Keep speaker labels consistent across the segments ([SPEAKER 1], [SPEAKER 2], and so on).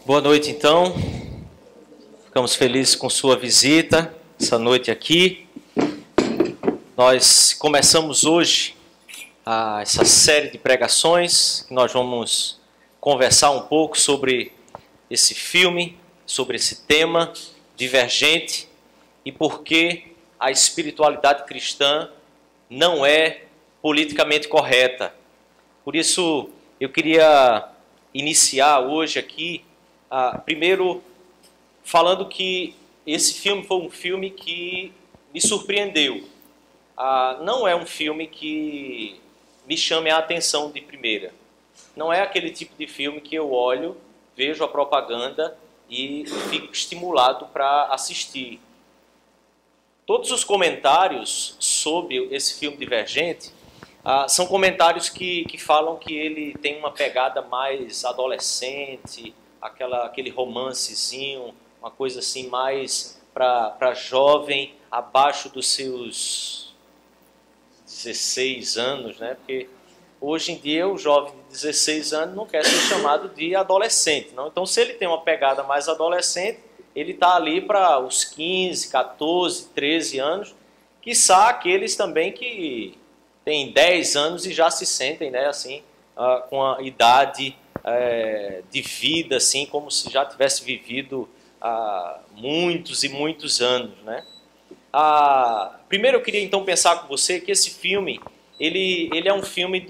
[SPEAKER 1] Boa noite, então. Ficamos felizes com sua visita essa noite aqui. Nós começamos hoje essa série de pregações, que nós vamos conversar um pouco sobre esse filme, sobre esse tema divergente e por que a espiritualidade cristã não é politicamente correta. Por isso, eu queria iniciar hoje aqui, primeiro falando que esse filme foi um filme que me surpreendeu. Não é um filme que me chame a atenção de primeira. Não é aquele tipo de filme que eu olho, vejo a propaganda e fico estimulado para assistir. Todos os comentários sobre esse filme Divergente são comentários que falam que ele tem uma pegada mais adolescente, aquele romancezinho, uma coisa assim mais para jovem, abaixo dos seus 16 anos, né? Porque hoje em dia o jovem de 16 anos não quer ser chamado de adolescente, não? Então, se ele tem uma pegada mais adolescente, ele está ali para os 15, 14, 13 anos, quiçá aqueles também que têm 10 anos e já se sentem, né, assim, com a idade de vida, assim, como se já tivesse vivido muitos e muitos anos, né? Primeiro eu queria então pensar com você que esse filme, ele é um filme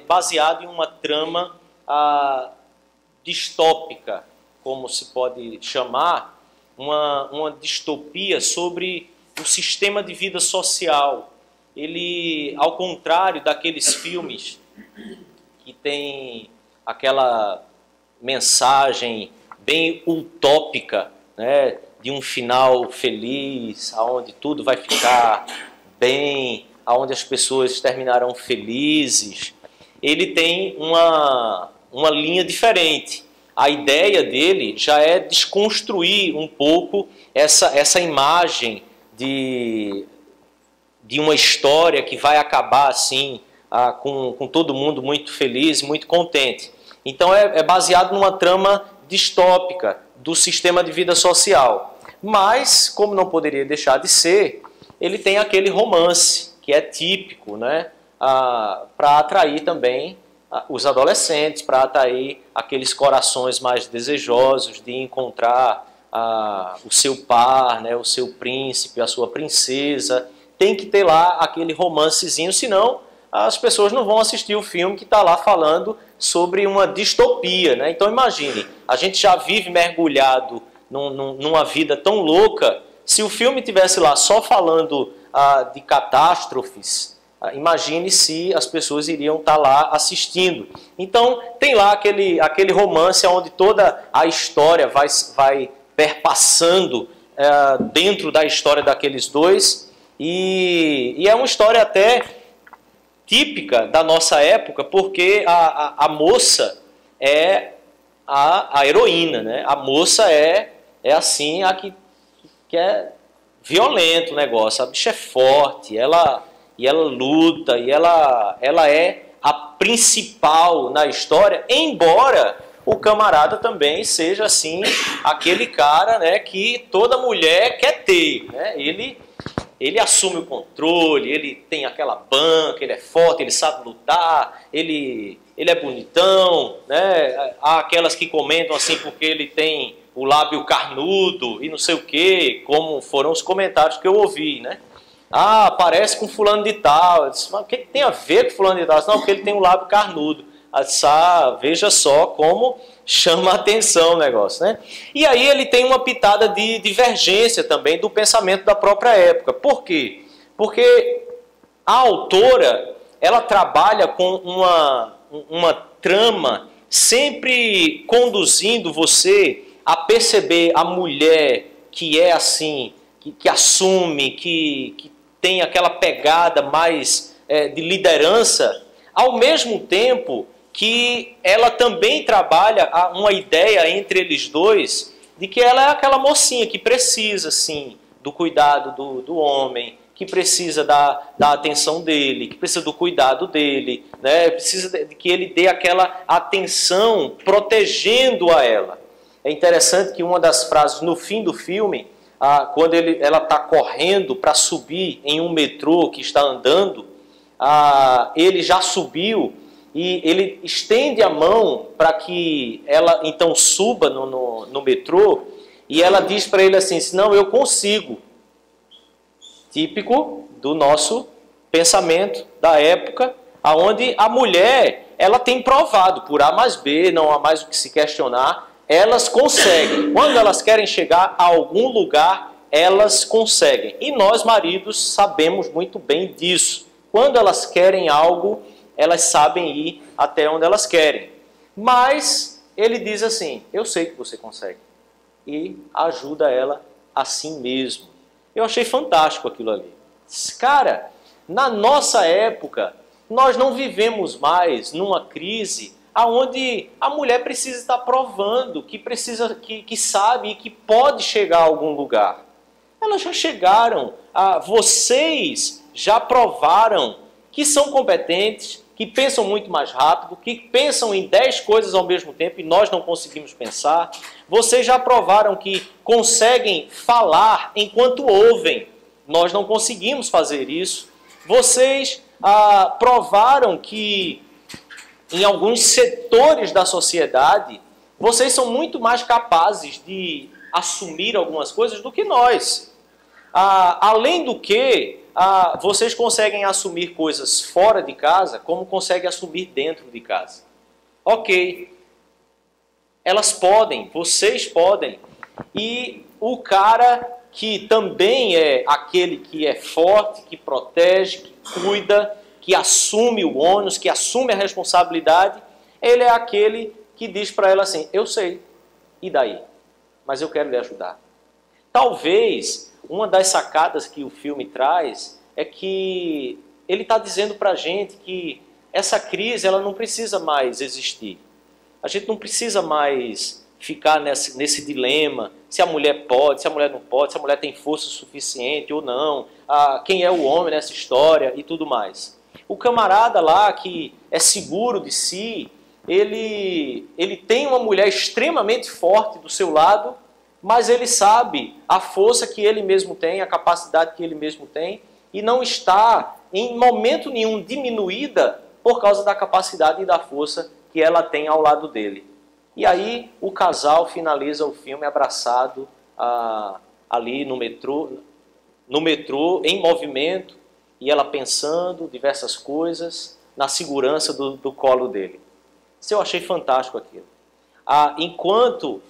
[SPEAKER 1] baseado em uma trama distópica, como se pode chamar, uma distopia sobre o sistema de vida social. Ele, ao contrário daqueles filmes que tem aquela mensagem bem utópica, né, de um final feliz, aonde tudo vai ficar bem, aonde as pessoas terminarão felizes, ele tem uma linha diferente. A ideia dele já é desconstruir um pouco essa imagem de uma história que vai acabar assim, com todo mundo muito feliz, muito contente. Então é baseado numa trama distópica do sistema de vida social. Mas, como não poderia deixar de ser, ele tem aquele romance que é típico, né, para atrair também os adolescentes, para atrair aqueles corações mais desejosos de encontrar o seu par, né, o seu príncipe, a sua princesa. Tem que ter lá aquele romancezinho, senão as pessoas não vão assistir o filme que está lá falando sobre uma distopia, né? Então imagine, a gente já vive mergulhado numa vida tão louca. Se o filme tivesse lá só falando de catástrofes, imagine se as pessoas iriam estar lá assistindo. Então tem lá aquele romance onde toda a história vai perpassando dentro da história daqueles dois, e é uma história até típica da nossa época, porque a moça é a heroína, né? A moça é assim, a que é violento o negócio, a bicha é forte, ela luta, e ela é a principal na história, embora o camarada também seja assim, aquele cara, né, que toda mulher quer ter, né? Ele assume o controle, ele tem aquela banca, ele é forte, ele sabe lutar, ele é bonitão, né? Há aquelas que comentam assim porque ele tem o lábio carnudo e não sei o quê, como foram os comentários que eu ouvi, né? Parece com fulano de tal. Eu disse, mas o que tem a ver com fulano de tal? Eu disse, não, porque ele tem o lábio carnudo. Eu disse, veja só como chama a atenção o negócio, né? E aí ele tem uma pitada de divergência também do pensamento da própria época. Por quê? Porque a autora, ela trabalha com uma trama sempre conduzindo você a perceber a mulher que é assim, que assume, que tem aquela pegada mais de liderança, ao mesmo tempo que ela também trabalha uma ideia entre eles dois de que ela é aquela mocinha que precisa, sim, do cuidado do homem, que precisa da atenção dele, que precisa do cuidado dele, né? Precisa de que ele dê aquela atenção protegendo a ela. É interessante que uma das frases no fim do filme, quando ela está correndo para subir em um metrô que está andando, ele já subiu e ele estende a mão para que ela então suba no metrô, e ela diz para ele assim, não, eu consigo. Típico do nosso pensamento da época, onde a mulher ela tem provado, por A mais B, não há mais o que se questionar, elas conseguem. Quando elas querem chegar a algum lugar, elas conseguem. E nós, maridos, sabemos muito bem disso. Quando elas querem algo, elas sabem ir até onde elas querem. Mas ele diz assim, eu sei que você consegue. E ajuda ela assim mesmo. Eu achei fantástico aquilo ali. Cara, na nossa época, nós não vivemos mais numa crise onde a mulher precisa estar provando que sabe e que pode chegar a algum lugar. Elas já chegaram, vocês já provaram que são competentes, que pensam muito mais rápido, que pensam em 10 coisas ao mesmo tempo e nós não conseguimos pensar. Vocês já provaram que conseguem falar enquanto ouvem. Nós não conseguimos fazer isso. Vocês provaram que em alguns setores da sociedade, vocês são muito mais capazes de assumir algumas coisas do que nós. Além do que, vocês conseguem assumir coisas fora de casa, como conseguem assumir dentro de casa. Ok, elas podem, vocês podem. E o cara que também é aquele que é forte, que protege, que cuida, que assume o ônus, que assume a responsabilidade, ele é aquele que diz para ela assim, eu sei, e daí? Mas eu quero lhe ajudar. Talvez uma das sacadas que o filme traz é que ele está dizendo para a gente que essa crise ela não precisa mais existir. A gente não precisa mais ficar nesse dilema, se a mulher pode, se a mulher não pode, se a mulher tem força suficiente ou não, quem é o homem nessa história e tudo mais. O camarada lá que é seguro de si, ele tem uma mulher extremamente forte do seu lado, mas ele sabe a força que ele mesmo tem, a capacidade que ele mesmo tem, e não está em momento nenhum diminuída por causa da capacidade e da força que ela tem ao lado dele. E aí o casal finaliza o filme abraçado ali no metrô, em movimento, e ela pensando diversas coisas na segurança do colo dele. Isso eu achei fantástico aquilo. Enquanto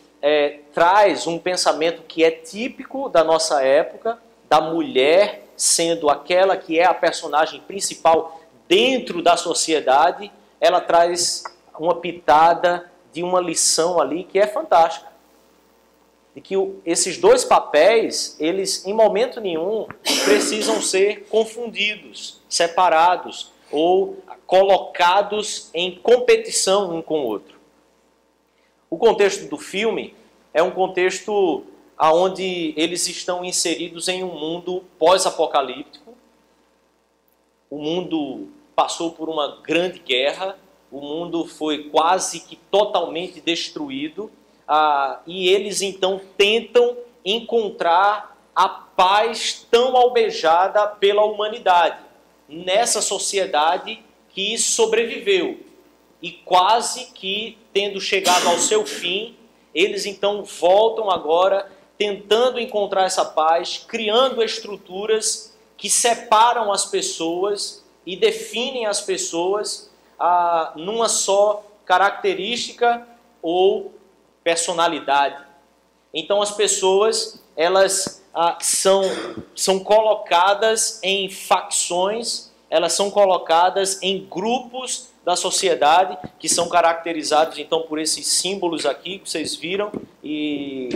[SPEAKER 1] traz um pensamento que é típico da nossa época, da mulher sendo aquela que é a personagem principal dentro da sociedade, ela traz uma pitada de uma lição ali que é fantástica. De que esses dois papéis, eles em momento nenhum precisam ser confundidos, separados ou colocados em competição um com o outro. O contexto do filme é um contexto onde eles estão inseridos em um mundo pós-apocalíptico. O mundo passou por uma grande guerra, o mundo foi quase que totalmente destruído, e eles então tentam encontrar a paz tão almejada pela humanidade, nessa sociedade que sobreviveu. E quase que, tendo chegado ao seu fim, eles então voltam agora tentando encontrar essa paz, criando estruturas que separam as pessoas e definem as pessoas numa só característica ou personalidade. Então as pessoas elas são colocadas em facções, elas são colocadas em grupos da sociedade que são caracterizados então por esses símbolos aqui que vocês viram, e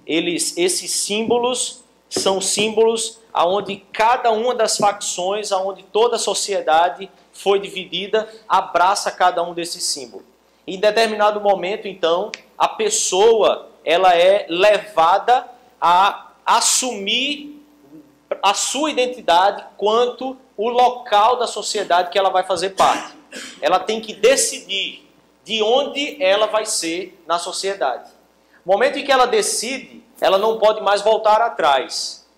[SPEAKER 1] esses símbolos são símbolos aonde cada uma das facções, aonde toda a sociedade foi dividida, abraça cada um desses símbolos. Em determinado momento, então, a pessoa ela é levada a assumir a sua identidade quanto o local da sociedade que ela vai fazer parte. Ela tem que decidir de onde ela vai ser na sociedade. No momento em que ela decide, ela não pode mais voltar atrás.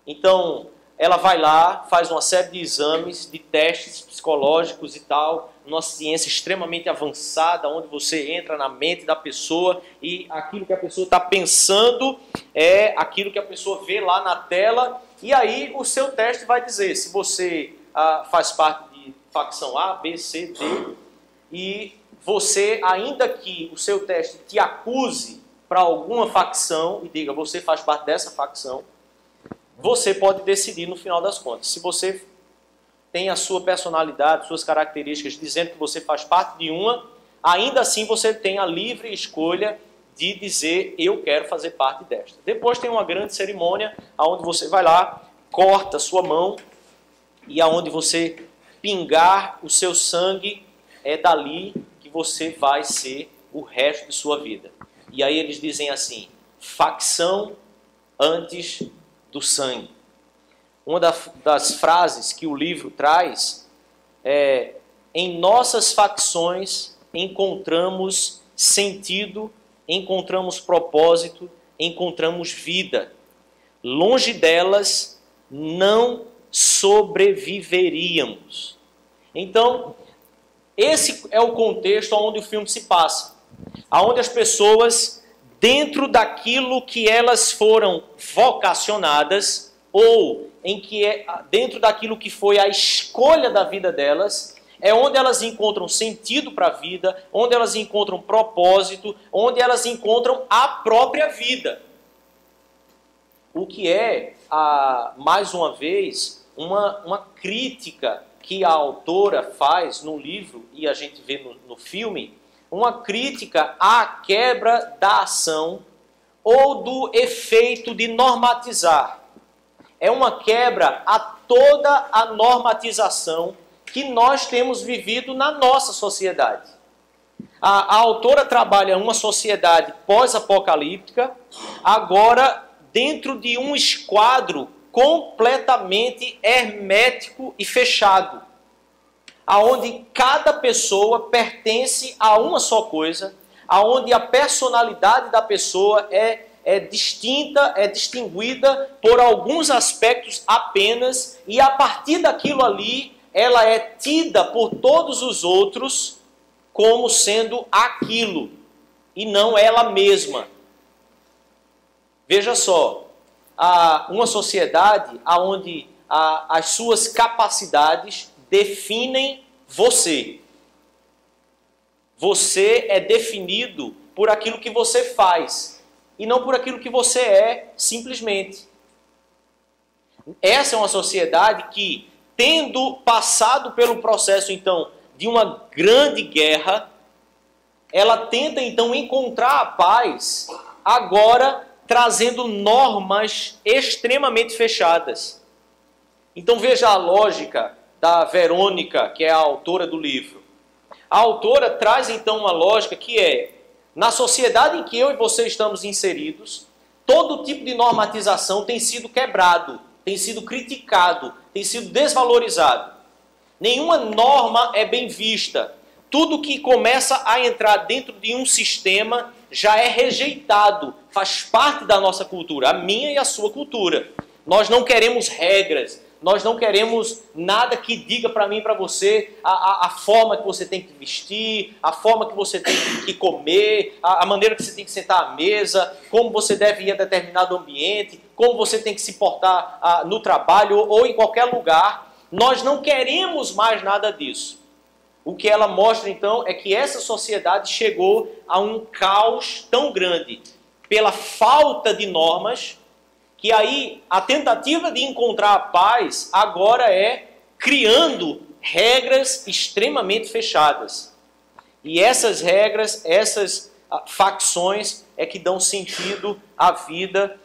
[SPEAKER 1] Então, ela vai lá, faz uma série de exames, de testes psicológicos e tal, numa ciência extremamente avançada, onde você entra na mente da pessoa e aquilo que a pessoa está pensando é aquilo que a pessoa vê lá na tela, e aí o seu teste vai dizer se você faz parte de facção A, B, C, D, e você, ainda que o seu teste te acuse para alguma facção e diga você faz parte dessa facção, você pode decidir no final das contas. Se você tem a sua personalidade, suas características, dizendo que você faz parte de uma, ainda assim você tem a livre escolha de dizer eu quero fazer parte desta. Depois tem uma grande cerimônia onde você vai lá, corta sua mão e aonde você pingar o seu sangue, é dali que você vai ser o resto de sua vida. E aí eles dizem assim, facção antes do sangue. Uma das frases que o livro traz é: em nossas facções encontramos sentido, encontramos propósito, encontramos vida. Longe delas não sobreviveríamos. Então, esse é o contexto onde o filme se passa. Onde as pessoas, dentro daquilo que elas foram vocacionadas, ou dentro daquilo que foi a escolha da vida delas, é onde elas encontram sentido para a vida, onde elas encontram propósito, onde elas encontram a própria vida. O que é, mais uma vez, uma crítica que a autora faz no livro, e a gente vê no filme, uma crítica à quebra da ação ou do efeito de normatizar. É uma quebra a toda a normatização que nós temos vivido na nossa sociedade. A autora trabalha uma sociedade pós-apocalíptica, agora dentro de um esquadro completamente hermético e fechado, aonde cada pessoa pertence a uma só coisa, aonde a personalidade da pessoa é distinta, é distinguida por alguns aspectos apenas, e a partir daquilo ali, ela é tida por todos os outros como sendo aquilo, e não ela mesma. Veja só, uma sociedade onde as suas capacidades definem você. Você é definido por aquilo que você faz e não por aquilo que você é simplesmente. Essa é uma sociedade que, tendo passado pelo processo então de uma grande guerra, ela tenta então encontrar a paz, agora trazendo normas extremamente fechadas. Então veja a lógica da Verônica, que é a autora do livro. A autora traz então uma lógica que é, na sociedade em que eu e você estamos inseridos, todo tipo de normatização tem sido quebrado, tem sido criticado, tem sido desvalorizado. Nenhuma norma é bem vista. Tudo que começa a entrar dentro de um sistema já é rejeitado, faz parte da nossa cultura, a minha e a sua cultura. Nós não queremos regras, nós não queremos nada que diga para mim e para você a forma que você tem que vestir, a forma que você tem que comer, a maneira que você tem que sentar à mesa, como você deve ir a determinado ambiente, como você tem que se portar no trabalho ou em qualquer lugar. Nós não queremos mais nada disso. O que ela mostra então é que essa sociedade chegou a um caos tão grande pela falta de normas, que aí a tentativa de encontrar a paz agora é criando regras extremamente fechadas. E essas regras, essas facções é que dão sentido à vida,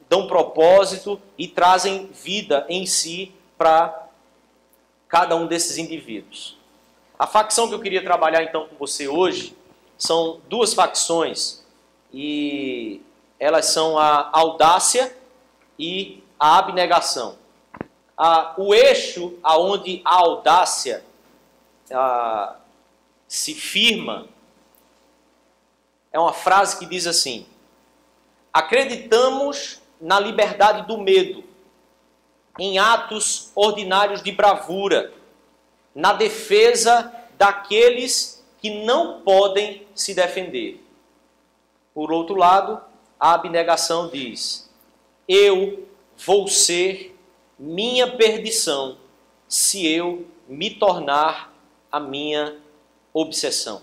[SPEAKER 1] dão propósito e trazem vida em si para cada um desses indivíduos. A facção que eu queria trabalhar então com você hoje são duas facções, e elas são a audácia e a abnegação. O eixo aonde a audácia se firma É uma frase que diz assim: acreditamos na liberdade do medo, em atos ordinários de bravura, na defesa daqueles que não podem se defender. Por outro lado, a abnegação diz: eu vou ser minha perdição se eu me tornar a minha obsessão.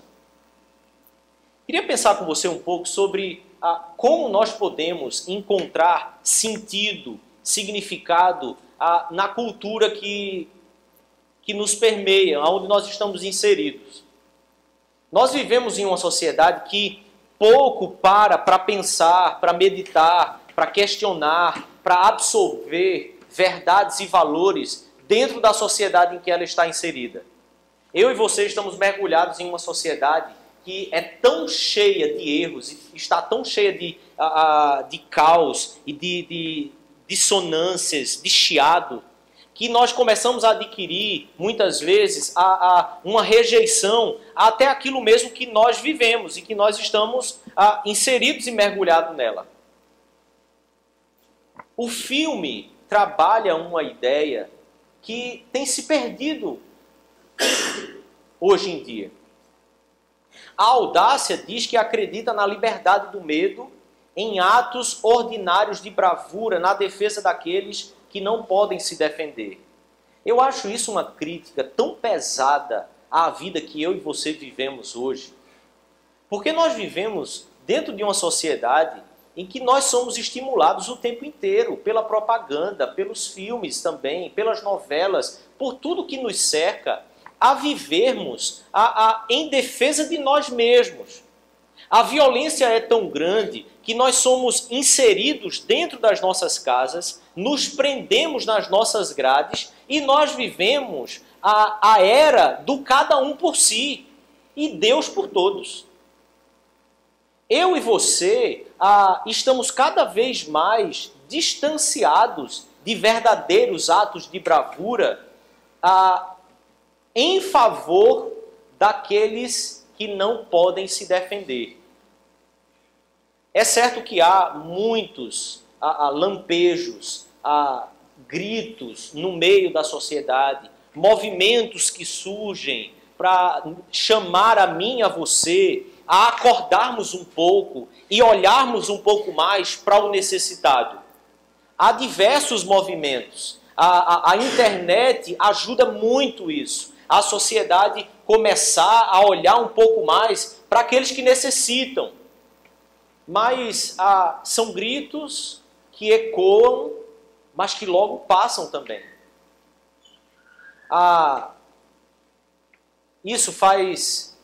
[SPEAKER 1] Queria pensar com você um pouco sobre como nós podemos encontrar sentido, significado na cultura que nos permeia, onde nós estamos inseridos. Nós vivemos em uma sociedade que pouco para pensar, para meditar, para questionar, para absorver verdades e valores dentro da sociedade em que ela está inserida. Eu e você estamos mergulhados em uma sociedade que é tão cheia de erros, está tão cheia de caos e de dissonâncias, de chiado, que nós começamos a adquirir, muitas vezes, uma rejeição até aquilo mesmo que nós vivemos e que nós estamos inseridos e mergulhados nela. O filme trabalha uma ideia que tem se perdido hoje em dia. A audácia diz que acredita na liberdade do medo, em atos ordinários de bravura, na defesa daqueles que não podem se defender. Eu acho isso uma crítica tão pesada à vida que eu e você vivemos hoje. Porque nós vivemos dentro de uma sociedade em que nós somos estimulados o tempo inteiro pela propaganda, pelos filmes também, pelas novelas, por tudo que nos cerca, a vivermos em defesa de nós mesmos. A violência é tão grande que nós somos inseridos dentro das nossas casas, nos prendemos nas nossas grades e nós vivemos a era do cada um por si e Deus por todos. Eu e você estamos cada vez mais distanciados de verdadeiros atos de bravura em favor daqueles que não podem se defender. É certo que há muitos lampejos, gritos no meio da sociedade, movimentos que surgem para chamar a mim e a você a acordarmos um pouco e olharmos um pouco mais para o necessitado. Há diversos movimentos. A internet ajuda muito isso. A sociedade começar a olhar um pouco mais para aqueles que necessitam. Mas são gritos que ecoam, mas que logo passam também. Isso faz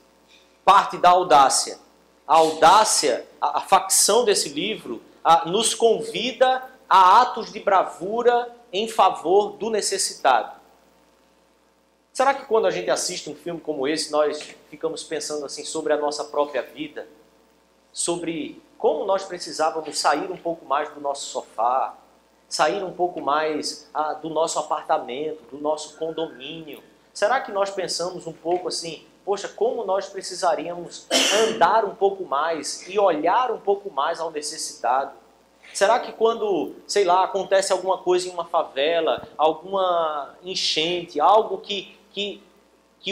[SPEAKER 1] parte da audácia. A audácia, a facção desse livro, nos convida a atos de bravura em favor do necessitado. Será que quando a gente assiste um filme como esse, nós ficamos pensando assim sobre a nossa própria vida? Sobre como nós precisávamos sair um pouco mais do nosso sofá, sair um pouco mais do nosso apartamento, do nosso condomínio? Será que nós pensamos um pouco assim, poxa, como nós precisaríamos andar um pouco mais e olhar um pouco mais ao necessitado? Será que quando, sei lá, acontece alguma coisa em uma favela, alguma enchente, algo que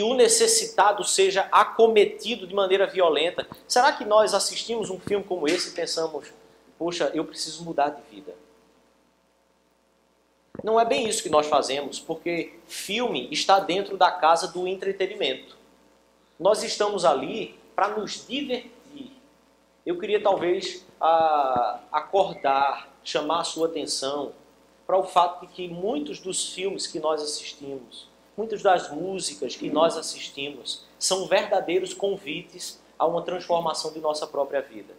[SPEAKER 1] o necessitado seja acometido de maneira violenta, será que nós assistimos um filme como esse e pensamos, poxa, eu preciso mudar de vida? Não é bem isso que nós fazemos, porque filme está dentro da casa do entretenimento. Nós estamos ali para nos divertir. Eu queria talvez acordar, chamar a sua atenção para o fato de que muitos dos filmes que nós assistimos, muitas das músicas que nós assistimos, são verdadeiros convites a uma transformação de nossa própria vida.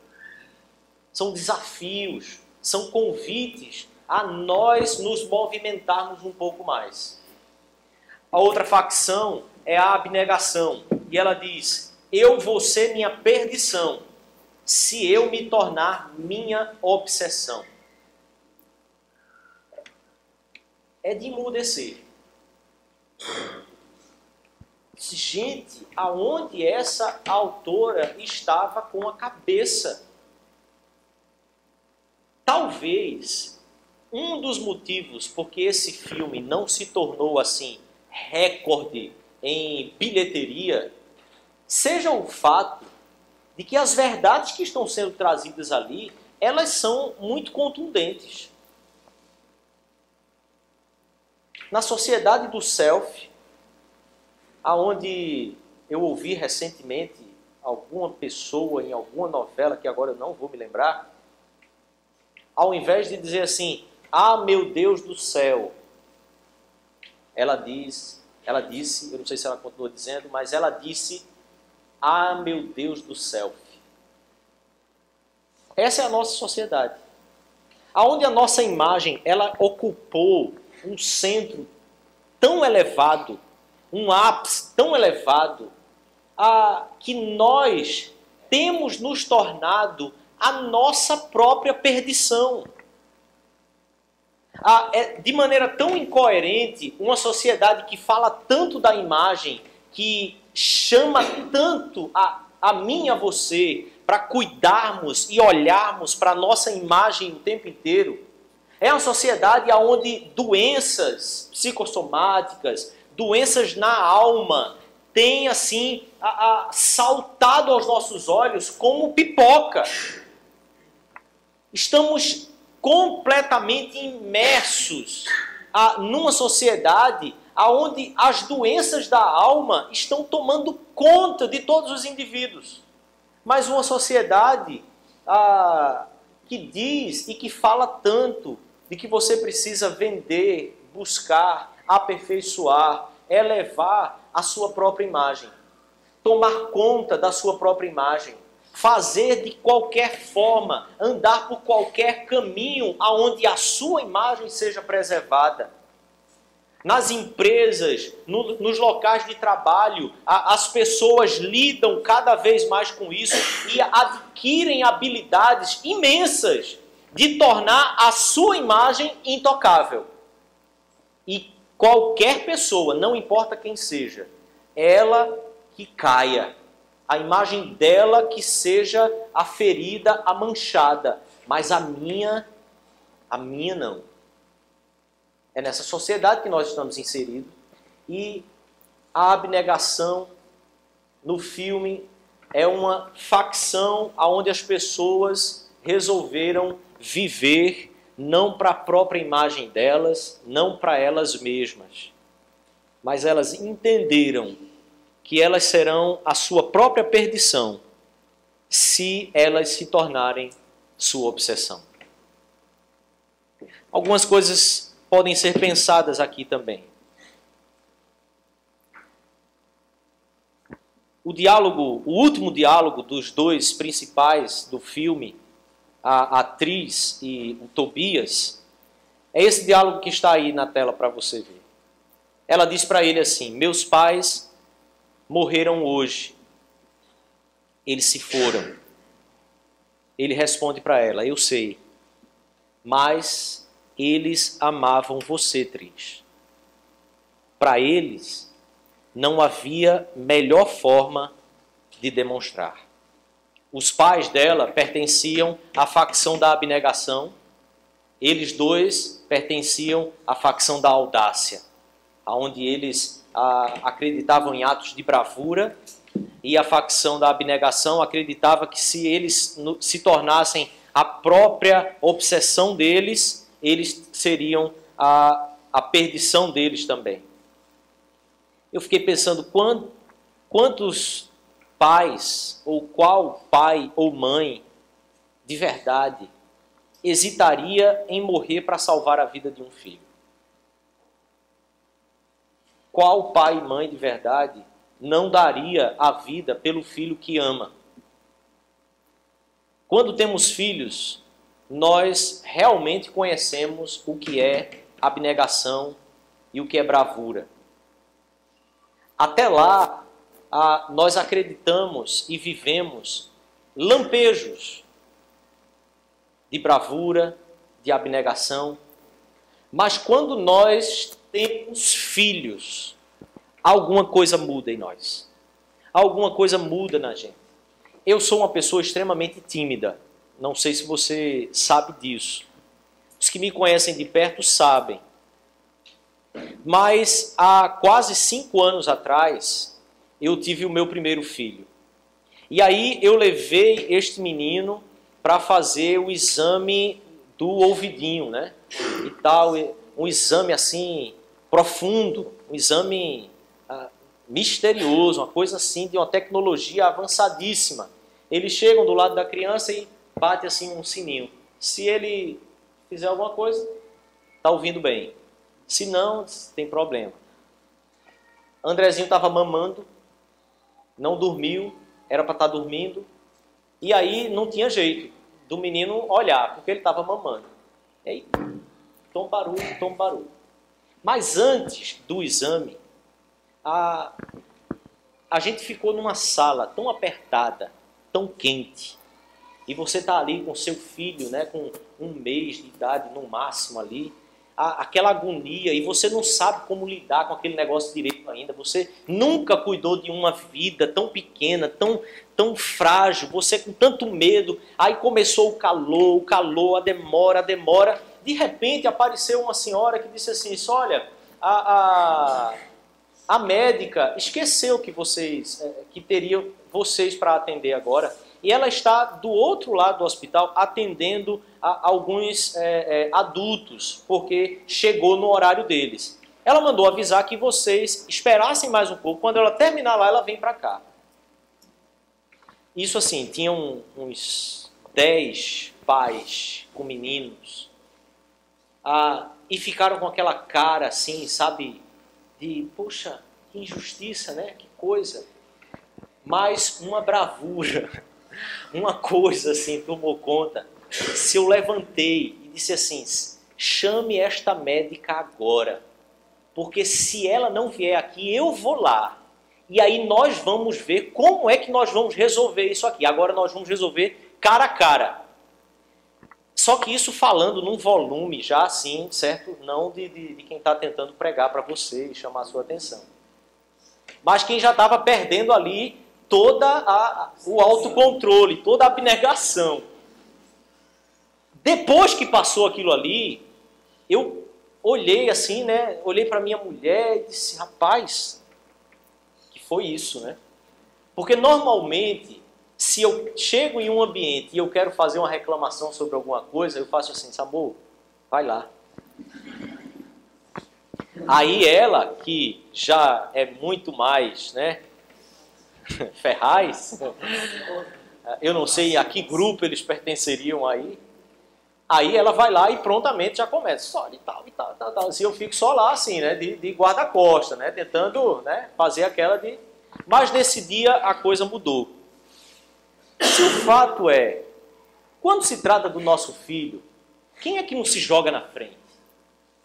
[SPEAKER 1] São desafios, são convites a nós nos movimentarmos um pouco mais. A outra facção é a abnegação. E ela diz, eu vou ser minha perdição se eu me tornar minha obsessão. É de emudecer. Gente, aonde essa autora estava com a cabeça? Talvez um dos motivos porque esse filme não se tornou assim recorde em bilheteria seja o fato de que as verdades que estão sendo trazidas ali, elas são muito contundentes. Na sociedade do selfie, aonde eu ouvi recentemente alguma pessoa em alguma novela, que agora eu não vou me lembrar, ao invés de dizer assim, ah, meu Deus do céu, ela disse, eu não sei se ela continua dizendo, mas ela disse, ah, meu Deus do selfie. Essa é a nossa sociedade, aonde a nossa imagem, ela ocupou um centro tão elevado, um ápice tão elevado, que nós temos nos tornado a nossa própria perdição. De maneira tão incoerente, uma sociedade que fala tanto da imagem, que chama tanto a mim e a você para cuidarmos e olharmos para a nossa imagem o tempo inteiro, é uma sociedade onde doenças psicossomáticas, doenças na alma, têm assim saltado aos nossos olhos como pipoca. Estamos completamente imersos numa sociedade onde as doenças da alma estão tomando conta de todos os indivíduos. Mas uma sociedade que diz e que fala tanto de que você precisa vender, buscar, aperfeiçoar, elevar a sua própria imagem, tomar conta da sua própria imagem, fazer de qualquer forma, andar por qualquer caminho aonde a sua imagem seja preservada. Nas empresas, nos locais de trabalho, as pessoas lidam cada vez mais com isso e adquirem habilidades imensas de tornar a sua imagem intocável. E qualquer pessoa, não importa quem seja, ela que caia, a imagem dela que seja aferida, amanchada, mas a minha não. É nessa sociedade que nós estamos inseridos e a abnegação no filme é uma facção onde as pessoas resolveram viver não para a própria imagem delas, não para elas mesmas, mas elas entenderam que elas serão a sua própria perdição se elas se tornarem sua obsessão. Algumas coisas podem ser pensadas aqui também. O último diálogo dos dois principais do filme, a atriz e o Tobias, é esse diálogo que está aí na tela para você ver. Ela diz para ele assim, meus pais morreram hoje, eles se foram. Ele responde para ela, eu sei, mas eles amavam você, Tris. Para eles, não havia melhor forma de demonstrar. Os pais dela pertenciam à facção da abnegação, eles dois pertenciam à facção da audácia, onde eles acreditavam em atos de bravura, e a facção da abnegação acreditava que se eles se tornassem a própria obsessão deles, eles seriam a perdição deles também. Eu fiquei pensando quantos pais, ou qual pai ou mãe de verdade hesitaria em morrer para salvar a vida de um filho? Qual pai e mãe de verdade não daria a vida pelo filho que ama? Quando temos filhos, nós realmente conhecemos o que é abnegação e o que é bravura. Até lá, nós acreditamos e vivemos lampejos de bravura, de abnegação, mas quando nós temos filhos, alguma coisa muda em nós. Alguma coisa muda na gente. Eu sou uma pessoa extremamente tímida. Não sei se você sabe disso. Os que me conhecem de perto sabem. Mas há quase 5 anos atrás, eu tive o meu primeiro filho. E aí eu levei este menino para fazer o exame do ouvidinho, né? E tal, um exame assim profundo, um exame misterioso, uma coisa assim de uma tecnologia avançadíssima. Eles chegam do lado da criança e bate assim um sininho. Se ele fizer alguma coisa, está ouvindo bem. Se não, tem problema. Andrezinho estava mamando, não dormiu, era para estar dormindo, e aí não tinha jeito do menino olhar, porque ele estava mamando. E aí, tom barulho. Mas antes do exame, a gente ficou numa sala tão apertada, tão quente, e você está ali com seu filho, né, com 1 mês de idade no máximo ali, aquela agonia, e você não sabe como lidar com aquele negócio direito ainda, você nunca cuidou de uma vida tão pequena, tão frágil, você com tanto medo, aí começou o calor, a demora, de repente apareceu uma senhora que disse assim, olha, a médica esqueceu que teriam vocês para atender agora, e ela está do outro lado do hospital atendendo a alguns adultos, porque chegou no horário deles. Ela mandou avisar que vocês esperassem mais um pouco, quando ela terminar lá, ela vem para cá. Isso assim, tinham uns 10 pais com meninos, e ficaram com aquela cara assim, sabe, de, poxa, que injustiça, né? Que coisa. Mas uma bravura, uma coisa assim tomou conta. Se eu levantei e disse assim, chame esta médica agora, porque se ela não vier aqui, eu vou lá. E aí nós vamos ver como é que nós vamos resolver isso aqui. Agora nós vamos resolver cara a cara. Só que isso falando num volume já assim, certo? Não de quem está tentando pregar para você e chamar a sua atenção. Mas quem já estava perdendo ali o autocontrole, toda a abnegação. Depois que passou aquilo ali, eu olhei assim, né? Olhei para minha mulher e disse, rapaz, que foi isso, né? Porque normalmente, se eu chego em um ambiente e eu quero fazer uma reclamação sobre alguma coisa, eu faço assim, amor, vai lá. Aí ela, que já é muito mais, né? Ferraz, eu não sei a que grupo eles pertenceriam aí. Aí ela vai lá e prontamente já começa, olha, e tal. Assim, eu fico só lá, assim, né, de guarda-costa, né, tentando, né, fazer aquela de... Mas nesse dia a coisa mudou. Se o fato é, quando se trata do nosso filho, quem é que não se joga na frente?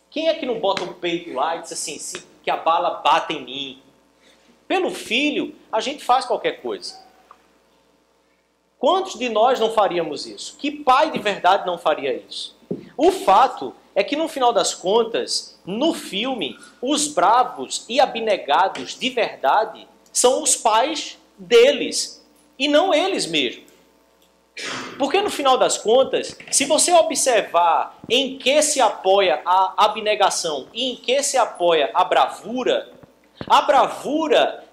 [SPEAKER 1] Quem é que não bota o peito lá e diz assim, que a bala bata em mim? Pelo filho, a gente faz qualquer coisa. Quantos de nós não faríamos isso? Que pai de verdade não faria isso? O fato é que, no final das contas, no filme, os bravos e abnegados de verdade são os pais deles, e não eles mesmos. Porque, no final das contas, se você observar em que se apoia a abnegação e em que se apoia a bravura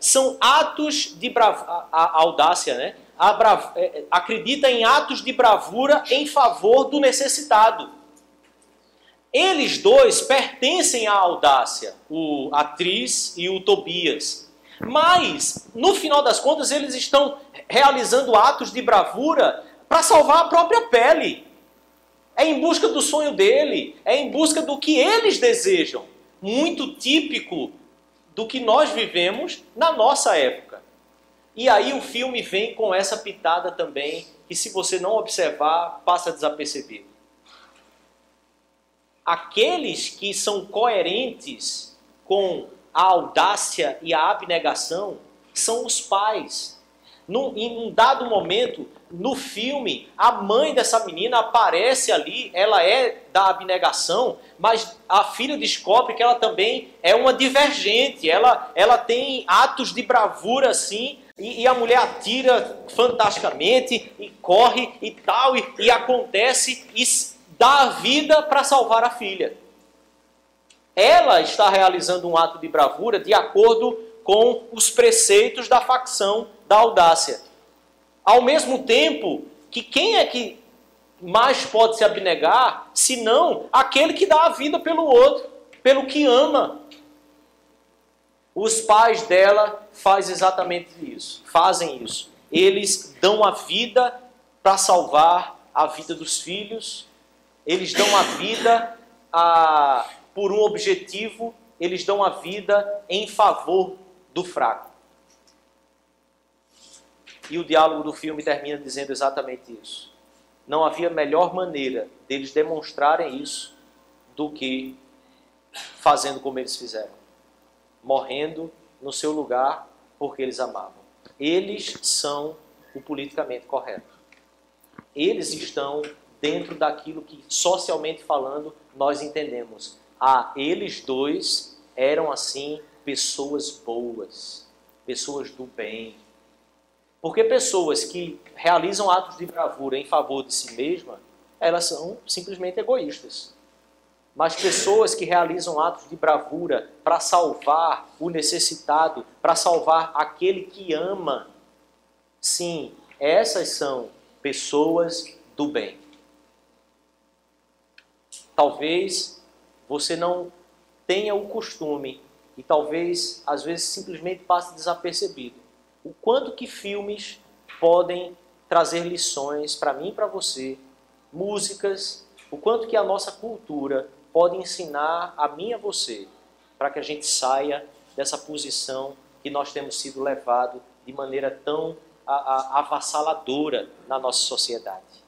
[SPEAKER 1] são atos de bravura, a audácia, né? Acredita em atos de bravura em favor do necessitado. Eles dois pertencem à audácia, a Tris e o Tobias. Mas, no final das contas, eles estão realizando atos de bravura para salvar a própria pele. É em busca do sonho dele, é em busca do que eles desejam. Muito típico do que nós vivemos na nossa época. E aí o filme vem com essa pitada também, que se você não observar, passa desapercebido. Aqueles que são coerentes com a audácia e a abnegação são os pais. Em um dado momento, no filme, a mãe dessa menina aparece ali, ela é da abnegação, mas a filha descobre que ela também é uma divergente, ela tem atos de bravura assim, e a mulher atira fantasticamente, e corre e tal, e acontece, e dá a vida para salvar a filha. Ela está realizando um ato de bravura de acordo com os preceitos da facção da audácia. Ao mesmo tempo que quem é que mais pode se abnegar, senão aquele que dá a vida pelo outro, pelo que ama. Os pais dela fazem exatamente isso, fazem isso. Eles dão a vida para salvar a vida dos filhos, eles dão a vida por um objetivo, eles dão a vida em favor do fraco. E o diálogo do filme termina dizendo exatamente isso. Não havia melhor maneira deles demonstrarem isso do que fazendo como eles fizeram. Morrendo no seu lugar porque eles amavam. Eles são o politicamente correto. Eles estão dentro daquilo que, socialmente falando, nós entendemos. Eles dois eram, assim, pessoas boas, pessoas do bem. Porque pessoas que realizam atos de bravura em favor de si mesma, elas são simplesmente egoístas. Mas pessoas que realizam atos de bravura para salvar o necessitado, para salvar aquele que ama, sim, essas são pessoas do bem. Talvez você não tenha o costume, e talvez às vezes simplesmente passe desapercebido, o quanto que filmes podem trazer lições para mim e para você, músicas, o quanto que a nossa cultura pode ensinar a mim e a você, para que a gente saia dessa posição que nós temos sido levados de maneira tão avassaladora na nossa sociedade.